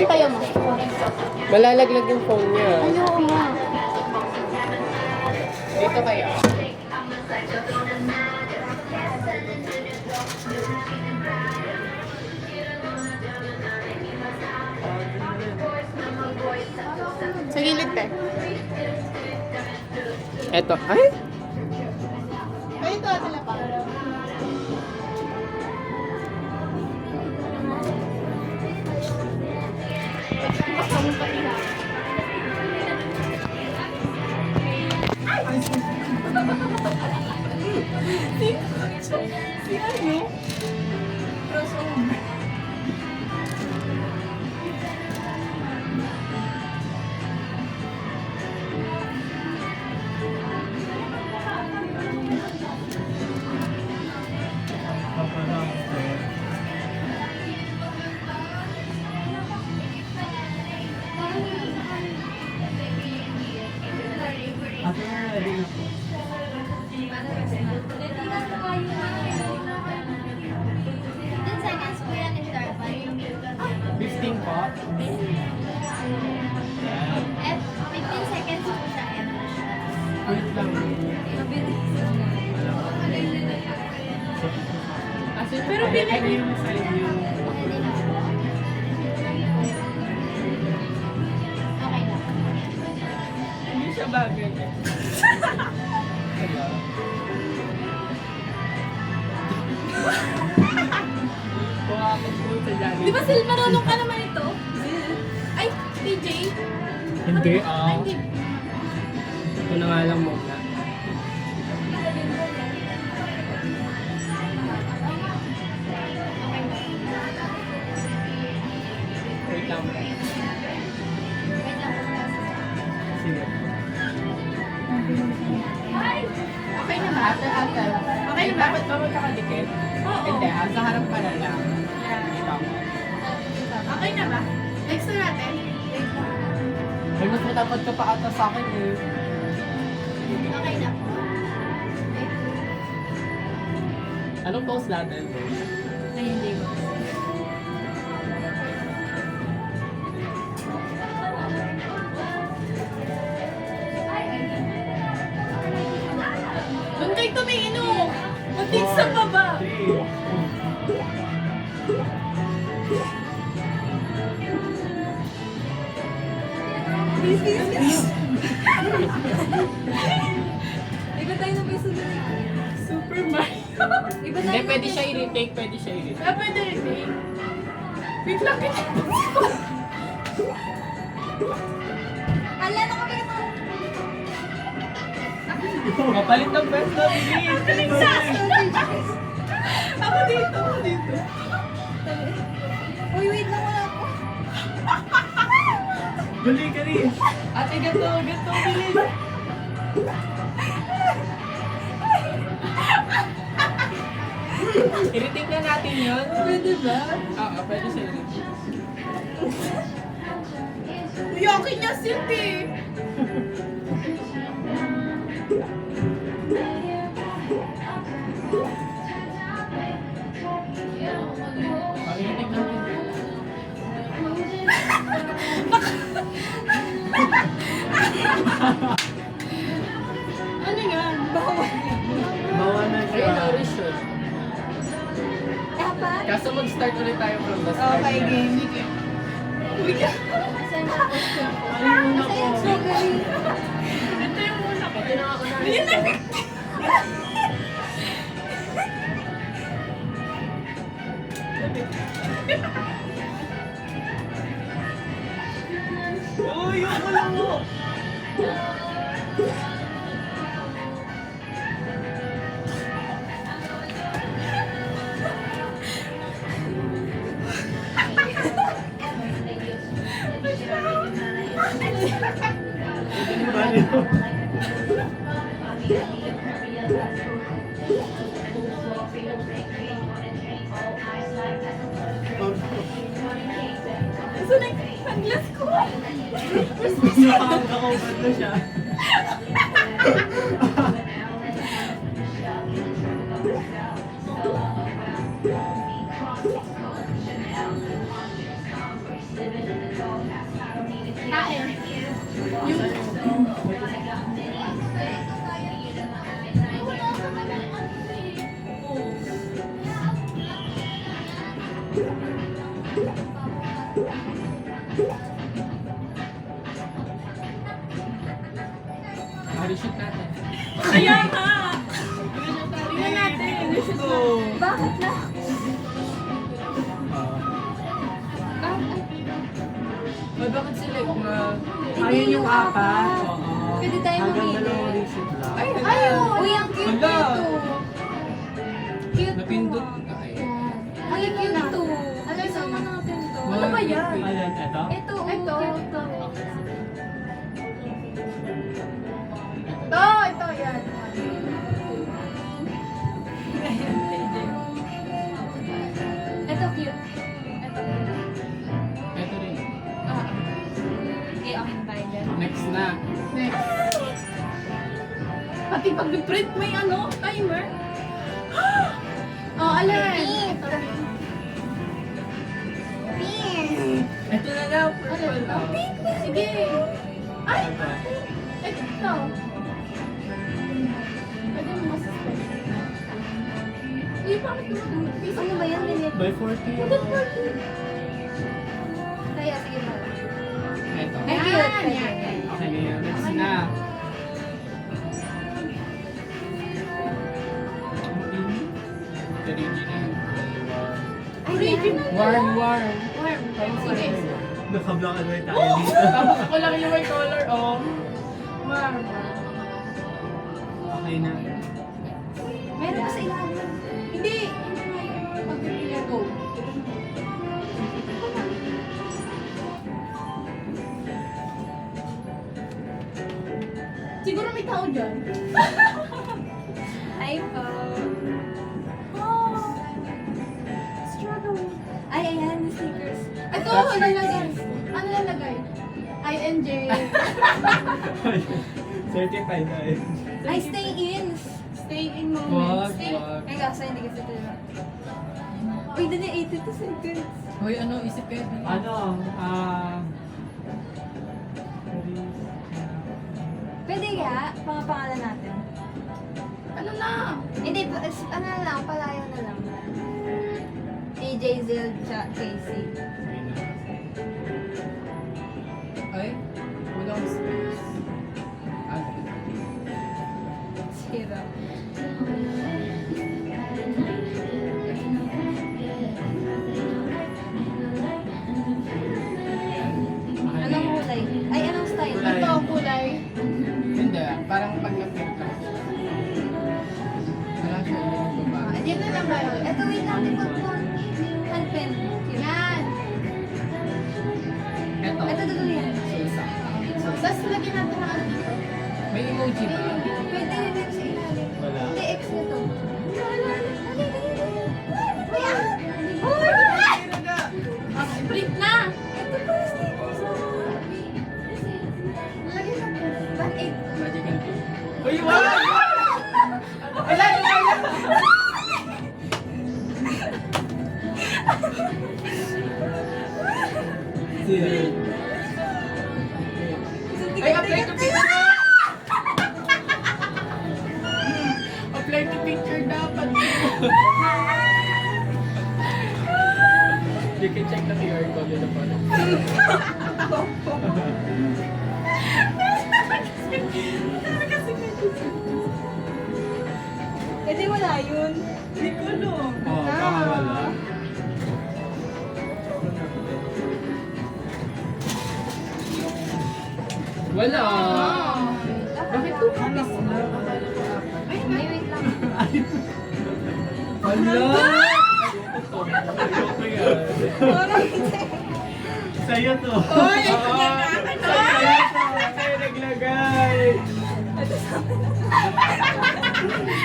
tayo mo. Malalaglag yung phone niya. Ayaw nga. Dito kaya. Sa gilid, te. Eto. Ay! Ay, ito, atala pa. Seconds po yan in third one. 15 po. F, 15 seconds po siya. F. Wait lang. Pero pinag yung side yung... Okay na. Hindi siya bagay. Kung ako po sa Jollibee. Di ba, Sil, marunong ka naman ito? Ay, PJ. Hindi, Ay, hindi. Ito na nga lang muna. Wait lang. Sige. Okay na ba? Ate. Okay na ba? Dapat ba magkakadikit? Oo. Hindi, sa harap ka na lang. Ikaw. Okay na ba? Next na natin. Ay, mas matapad ka pa ata sa akin eh. Okay na po. Anong pose natin? Ay, hindi ba? Doon kayo tumingin o! Muntik sa baba! Iba tayo na may sunod. Super Mario! Iba Hindi, pwede siya i-retake, pwede siya i-retake. Ah, pwede rin eh. Wait lang, wait lang. Ala, nakabay ito. Kapalit ng best na bilis! Ako dito, ako dito. Uy, wait lang, wala po. Dali ka rin! Ate, gato, bilis! I-retake na natin yun. Pwede ba? Oo, pwede siya i-retake. Uyakin niya silti. I-retake natin. Ano yan? Bawal. Bawanan siya. Ayun, orange yun. Dapat. Kaso mag-start ulit tayo from the start. Okay, game. Sige. Uy, Saan na po siya? Ano yung una ko? Strawberry. ito yung muna ko. Ito na ako na. Ayun na. Uy, yung wala mo! Saan na yung sunglass ko? Nakakakaupan na siya. Reshoot natin. Kaya nga! Tingnan natin. Bakit na? Ay, bakit sila ayun yung apat? Oo. Pwede tayo Hanggang mamili. dalawang reshoot lang. Ay, uy, ang cute Hala. nito. Cute. Napindot. Ay. Ang cute to. Ano, sama natin to. Ano ba yan? Ayan, eto? Ito, Ito. cute to. Ito, yan. Ito, cute. Eto rin. Okay, akin tayo dyan. Next na. Next. Pati pag-print may timer. Oh, alert. Pink. Pink. Eto na lang. Alert. Oh, pink na. Sige. Ay! Ito. Pwede mo masuspend. Bakit gumagulog? Ano ba yan? Ganyan. By 40. Kaya, sige ba? Eto. Ay, cute. Yan, Pwede. yan. Sige, next na. Original. Original. Warm. Warm. Sige. Naka-block and white tayo dito. Tapos ako lang yung may color, oh. Warm. Okay na. Meron pa sa ilalim. Hindi. Pag-print go. Siguro may tao dyan. iPhone. Oh. Struggle. Ay, ayan, yung stickers. Ito, That's lalagay. Ano lalagay? INJ. Certified na eh. Ay, stay in. Stay in moment. Wag, Stay. wag. Ay, kasi hindi kasi ito yun. Uy, doon yung 82 seconds. Hoy, ano, isip kayo. Ano, Pwede nga, pangalan natin. Ano na? Hindi, ano na lang, palayo na lang. AJ, Zil, Casey. Ay, walang space. Zero. Anong kulay? Ay, anong style? Kulay. Ito ang kulay. Hindi, parang pag na-print lang siya. Wala siya yung baba. Yan na lang ba yun? Ito, wait natin pag handpen. Yan. Eto. Ito, dulo yan. Susa. Tapos lagyan natin ng ano dito. May emoji ba? Pwede rin din sa ilalim. Wala. Hindi, X na to. Print na! Ito pa, stickers. Lagyan natin. Ba't 8? Magical tea. Uy, wala! Wala! Ay, apply to picture! Apply to picture dapat. You can check the QR code in the bottom. Pwede wala yun. Hindi ko alam. Oh, baka wala. Wala! Bakit two copies na? Ay, wait lang. Wala! Ito. Ayoko yan. Parang hindi. Sa'yo to. Oy, ito Oo. na nga. Ano? Sa'yo to. Sa'yo naglagay.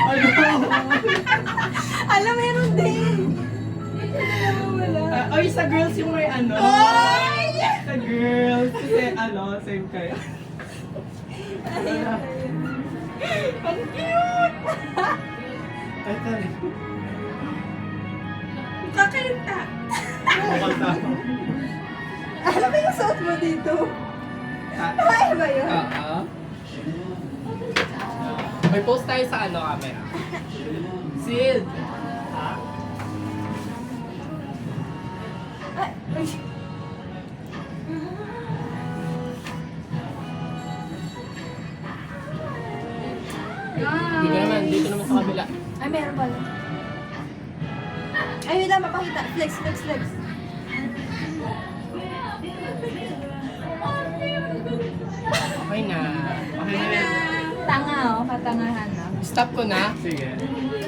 Ano? Alam, meron din. Wala. Ay, sa girls yung may ano. Oy! Sa girls. Kasi same kayo. Ang cute! Ito rin. Kakanta. Kumanta. Alam mo yung suot mo dito? Kaya ba yun? Oo. May post tayo sa ano, camera. Sid! Ay, ay. Dito naman sa kabila. Ay, meron pala. Ay, wait lang, mapakita. Flex, flex, flex. Okay na. Okay na. Tanga, oh. Katangahan, oh. Stop ko na. Sige.